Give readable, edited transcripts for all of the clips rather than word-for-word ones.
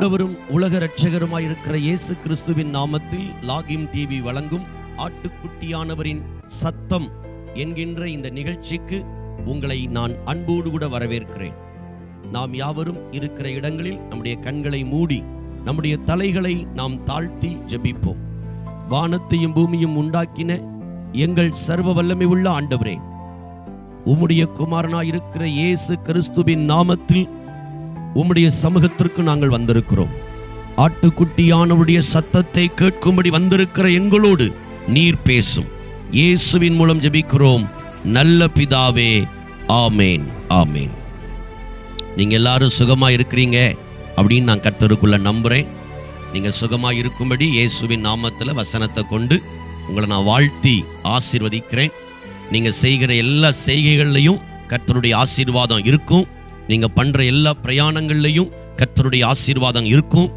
ஆண்டவரும் உலக இரட்சகருமாயிருக்கிற இயேசு கிறிஸ்துவின் நாமத்தில் லாகிம் டிவி வழங்கும் ஆட்டுக்குட்டியானவரின் சத்தம் என்கின்ற இந்த நிகழ்ச்சிக்கு உங்களை நான் அன்போடு கூட வரவேற்கிறேன். நாம் யாவரும் இருக்கிற இடங்களில் நம்முடைய கண்களை மூடி நம்முடைய தலைகளை நாம் தாழ்த்தி ஜெபிப்போம். வானத்தையும் பூமியும் உண்டாக்கின எங்கள் சர்வ வல்லமை உள்ள ஆண்டவரே, உம்முடைய குமாரனாயிருக்கிற இயேசு கிறிஸ்துவின் நாமத்தில் உம்முடைய சமூகத்திற்கு நாங்கள் வந்திருக்கிறோம். ஆட்டுக்குட்டியானவருடைய சத்தத்தை கேட்கும்படி வந்திருக்கிற எங்களோடு நீர் பேசும். இயேசுவின் மூலம் ஜெபிக்கிறோம் நல்ல பிதாவே, ஆமேன் ஆமேன். நீங்க எல்லாரும் சுகமா இருக்கிறீங்க அப்படின்னு நான் கர்த்தருக்குள்ள நம்புறேன். நீங்க சுகமா இருக்கும்படி இயேசுவின் நாமத்தில் வசனத்தை கொண்டு உங்களை நான் வாழ்த்தி ஆசீர்வதிக்கிறேன். நீங்க செய்கிற எல்லா செய்கைகள்லையும் கர்த்தருடைய ஆசீர்வாதம் இருக்கும். நீங்க பண்ற எல்லா பிரயாணங்கள்லையும் கர்த்தருடைய ஆசீர்வாதம் இருக்கும்.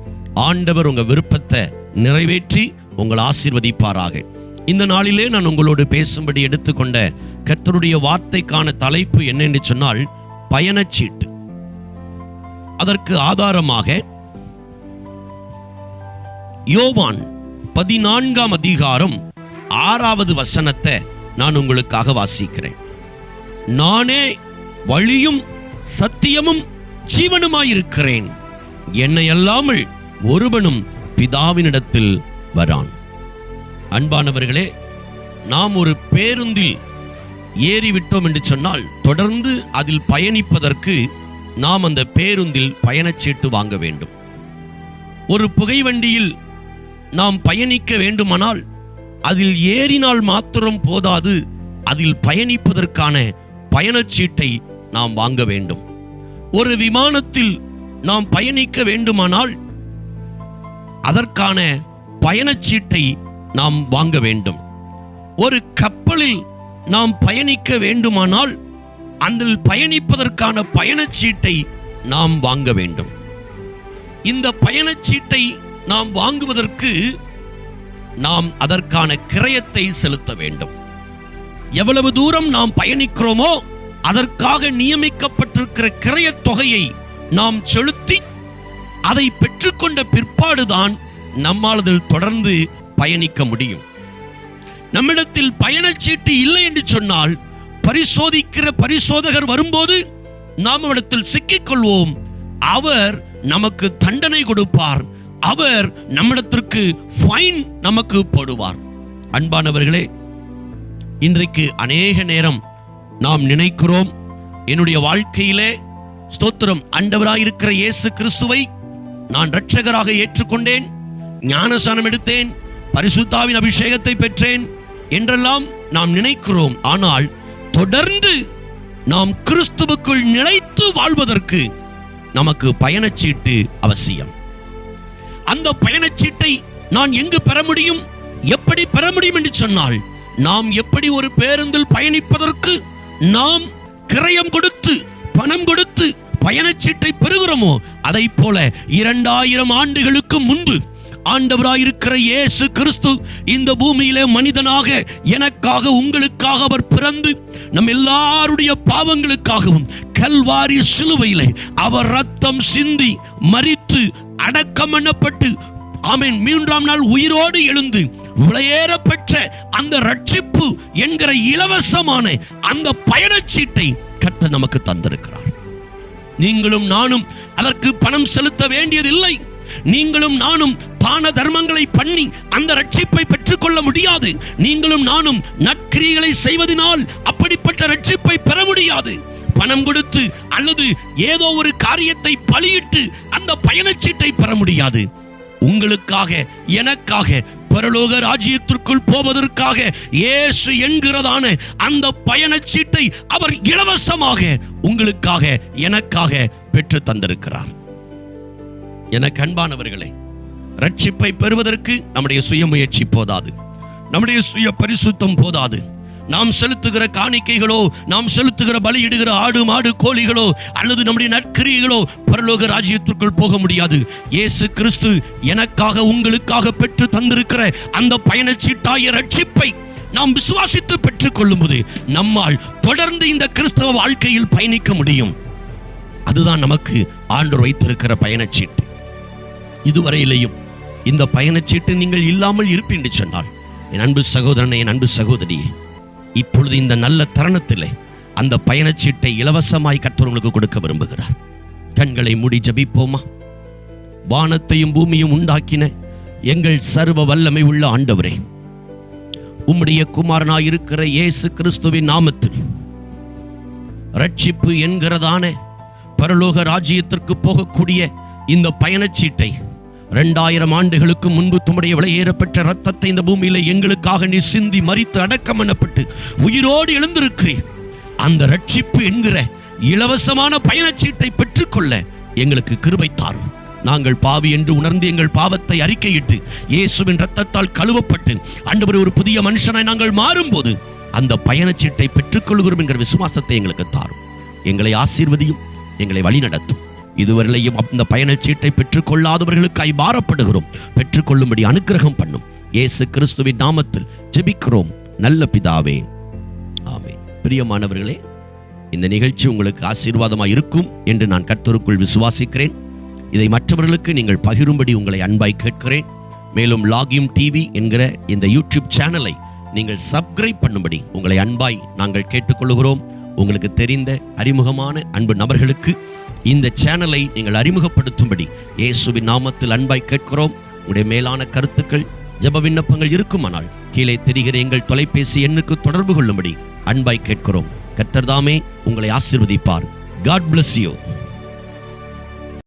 ஆண்டவர் உங்க விருப்பத்தை நிறைவேற்றி உங்களை ஆசீர்வதிப்பாராக. இந்த நாளிலே நான் உங்களோடு பேசும்படி எடுத்துக்கொண்ட கர்த்தருடைய வார்த்தைக்கான தலைப்பு என்னென்று சொன்னால் பயணச்சீட்டு. அதற்கு ஆதாரமாக யோவான் 14ஆம் அதிகாரம் 6வது வசனத்தை நான் உங்களுக்காக வாசிக்கிறேன். நானே வழியும் சத்தியமும் ஜீவனுமாயிருக்கிறேன், என்னை அல்லாமல் ஒருவனும் பிதாவினிடத்தில் வரான். அன்பானவர்களே, நாம் ஒரு பேருந்தில் ஏறிவிட்டோம் என்று சொன்னால் தொடர்ந்து அதில் பயணிப்பதற்கு நாம் அந்த பேருந்தில் பயணச்சீட்டு வாங்க வேண்டும். ஒரு புகைவண்டியில் நாம் பயணிக்க வேண்டுமானால் அதில் ஏறினால் மாத்திரம் போதாது, அதில் பயணிப்பதற்கான பயணச்சீட்டை நாம் வாங்க வேண்டும். ஒரு விமானத்தில் நாம் பயணிக்க வேண்டுமானால் அதற்கான பயணச்சீட்டை நாம் வாங்க வேண்டும். ஒரு கப்பலில் நாம் பயணிக்க வேண்டுமானால் அதில் பயணிப்பதற்கான பயணச்சீட்டை நாம் வாங்க வேண்டும். இந்த பயணச்சீட்டை நாம் வாங்குவதற்கு நாம் அதற்கான கிரயத்தை செலுத்த வேண்டும். எவ்வளவு தூரம் நாம் பயணிக்கிறோமோ அதற்காக நியமிக்கப்பட்டிருக்கிற கிரயத் தொகையை நாம் செலுத்தி அதை பெற்றுக்கொண்ட பிற்பாடுதான் நம்மால் அதில் தொடர்ந்து பயணிக்க முடியும். நம்மிடத்தில் பயணச்சீட்டு இல்லை என்று சொன்னால் பரிசோதிக்கிற பரிசோதகர் வரும்போது நாம் அவரிடத்தில் சிக்கிக்கொள்வோம். அவர் நமக்கு தண்டனை கொடுப்பார். அவர் நம்மிடத்திற்கு ஃபைன் நமக்கு போடுவார். அன்பானவர்களே, இன்றைக்கு அநேக நேரம் நாம் நினைக்கிறோம், என்னுடைய வாழ்க்கையிலே ஸ்தோத்திரம், ஆண்டவராயிருக்கிற இயேசு கிறிஸ்துவை நான் இரட்சகராக ஏற்றுக்கொண்டேன், ஞானஸ்நானம் எடுத்தேன், பரிசுத்தாவின் அபிஷேகத்தை பெற்றேன் என்றெல்லாம் நாம் நினைக்கிறோம். ஆனால் தொடர்ந்து நாம் கிறிஸ்துவுக்குள் நிலைத்து வாழ்வதற்கு நமக்கு பயணச்சீட்டு அவசியம். அந்த பயணச்சீட்டை நான் எங்கு பெற முடியும், எப்படி பெற முடியும் என்று சொன்னால், நாம் எப்படி ஒரு பேருந்தில் பயணிப்பதற்கு நாம் கிரயம் கொடுத்து பணம் கொடுத்து பயணச்சீட்டை பெறுகிறோமோ அதை போல 2000 ஆண்டுகளுக்கு முன்பு ஆண்டவராயிருக்கிற இயேசு கிறிஸ்து இந்த பூமியிலே மனிதனாக எனக்காக உங்களுக்காக அவர் பிறந்து நம் எல்லாருடைய பாவங்களுக்காகவும் கல்வாரி சிலுவையிலே அவர் ரத்தம் சிந்தி மரித்து அடக்கம் பண்ணப்பட்டு ஆமென் 3ஆம் நாள் உயிரோடு எழுந்து விலையேற பெற்ற அந்த ரட்சிப்பு என்கிற இலவசமான அந்த பயணச்சீட்டை கர்த்தர் நமக்கு தந்திருக்கிறார். நீங்களும் நானும் அதற்கு பணம் செலுத்த வேண்டியதில்லை. நீங்களும் நானும் தான தர்மங்களை பண்ணி அந்த ரட்சிப்பை பெற்றுக்கொள்ள முடியாது. நீங்களும் நானும் நற்கிரியைகளை செய்வதனால் அப்படிப்பட்ட ரட்சிப்பை பெற முடியாது. பணம் கொடுத்து அல்லது ஏதோ ஒரு காரியத்தை பலியிட்டு அந்த பயணச்சீட்டை பெற முடியாது. உங்களுக்காக எனக்காக பரலோக ராஜ்யத்திற்குள் போவதற்காக இயேசு என்கிறதான அந்த பயணச்சீட்டை அவர் இலவசமாக உங்களுக்காக எனக்காக பெற்று தந்திருக்கிறார். எனக்கு அன்பானவர்களே, ரட்சிப்பை பெறுவதற்கு நம்முடைய சுயமுயற்சி போதாது, நம்முடைய சுய பரிசுத்தம் போதாது. நாம் செலுத்துகிற காணிக்கைகளோ, நாம் செலுத்துகிற பலியிடுகிற ஆடு மாடு கோழிகளோ அல்லது நம்முடைய நற்கிரியைகளோ பரலோக ராஜ்யத்திற்குள் போக முடியாது. இயேசு கிறிஸ்து எனக்காக உங்களுக்காக பெற்று தந்திருக்கிற அந்த பயணச்சீட்டாய ரட்சிப்பை நாம் விசுவாசித்து பெற்றுக் கொள்ளும்போது நம்மால் தொடர்ந்து இந்த கிறிஸ்தவ வாழ்க்கையில் பயணிக்க முடியும். அதுதான் நமக்கு ஆண்டவர் வைத்திருக்கிற பயணச்சீட்டு. இதுவரையிலேயும் இந்த பயணச்சீட்டு நீங்கள் இல்லாமல் இருப்பீர் என்று சொன்னால், என் அன்பு சகோதரனே, என் அன்பு சகோதரியே, இப்பொழுது இந்த நல்ல தருணத்திலே அந்த பயணச்சீட்டை இலவசமாய் கர்த்தர் உங்களுக்கு கொடுக்க விரும்புகிறார். கண்களை மூடி ஜெபிப்போமா? வானத்தையும் பூமியும் உண்டாக்கின எங்கள் சர்வ வல்லமை உள்ள ஆண்டவரே, உம்முடைய குமாரனாயிருக்கிற இயேசு கிறிஸ்துவின் நாமத்தில் ரட்சிப்பு என்கிறதான பரலோக ராஜ்யத்திற்கு போகக்கூடிய இந்த பயணச்சீட்டை 2000 ஆண்டுகளுக்கு முன்பு தும்முடைய விலையேறப்பட்ட ரத்தத்தை இந்த பூமியில எங்களுக்காக நீ சிந்தி மரித்து அடக்கம் பண்ணப்பட்டு உயிரோடு எழுந்திருக்கிறீர். அந்த ரட்சிப்பு என்கிற இலவசமான பயணச்சீட்டை பெற்றுக்கொள்ள எங்களுக்கு கிருபை தாரும். நாங்கள் பாவி என்று உணர்ந்து எங்கள் பாவத்தை அறிக்கையிட்டு இயேசுவின் ரத்தத்தால் கழுவப்பட்டு ஆண்டவரே ஒரு புதிய மனுஷனாய் நாங்கள் மாறும்போது அந்த பயணச்சீட்டை பெற்றுக்கொள்கிறோம் என்கிற விசுவாசத்தை எங்களுக்கு தாரும். எங்களை ஆசீர்வதியும், எங்களை வழி நடத்தும். இதுவரையிலையும் அந்த பயணச்சீட்டை பெற்றுக்கொள்ளாதவர்களுக்காய் பாரப்படுகிறோம். பெற்றுக்கொள்ளும்படி அனுக்கிரகம் பண்ணும். இயேசு கிறிஸ்துவின் நாமத்தில் ஜெபிக்கிறோம் நல்ல பிதாவே, ஆமென். பிரியமானவர்களே, இந்த நிகழ்ச்சி உங்களுக்கு ஆசீர்வாதமாக இருக்கும் என்று நான் கர்த்தருக்குள் விசுவாசிக்கிறேன். இதை மற்றவர்களுக்கு நீங்கள் பகிரும்படி உங்களை அன்பாய் கேட்கிறேன். மேலும் லாகிம் டிவி என்கிற இந்த யூடியூப் சேனலை நீங்கள் சப்ஸ்கிரைப் பண்ணும்படி உங்களை அன்பாய் நாங்கள் கேட்டுக்கொள்கிறோம். உங்களுக்கு தெரிந்த அறிமுகமான அன்பு நபர்களுக்கு இந்த சேனலை நீங்கள் அறிமுகப்படுத்தும்படி இயேசுவின் நாமத்தில் அன்பாய் கேட்கிறோம். உங்களுடைய மேலான கருத்துக்கள், ஜெப விண்ணப்பங்கள் இருக்குமானால் கீழே தெரிகிற எங்கள் தொலைபேசி எண்ணுக்கு தொடர்பு கொள்ளும்படி அன்பாய் கேட்கிறோம். கர்த்தர் தாமே உங்களை ஆசீர்வதிப்பார். God bless you.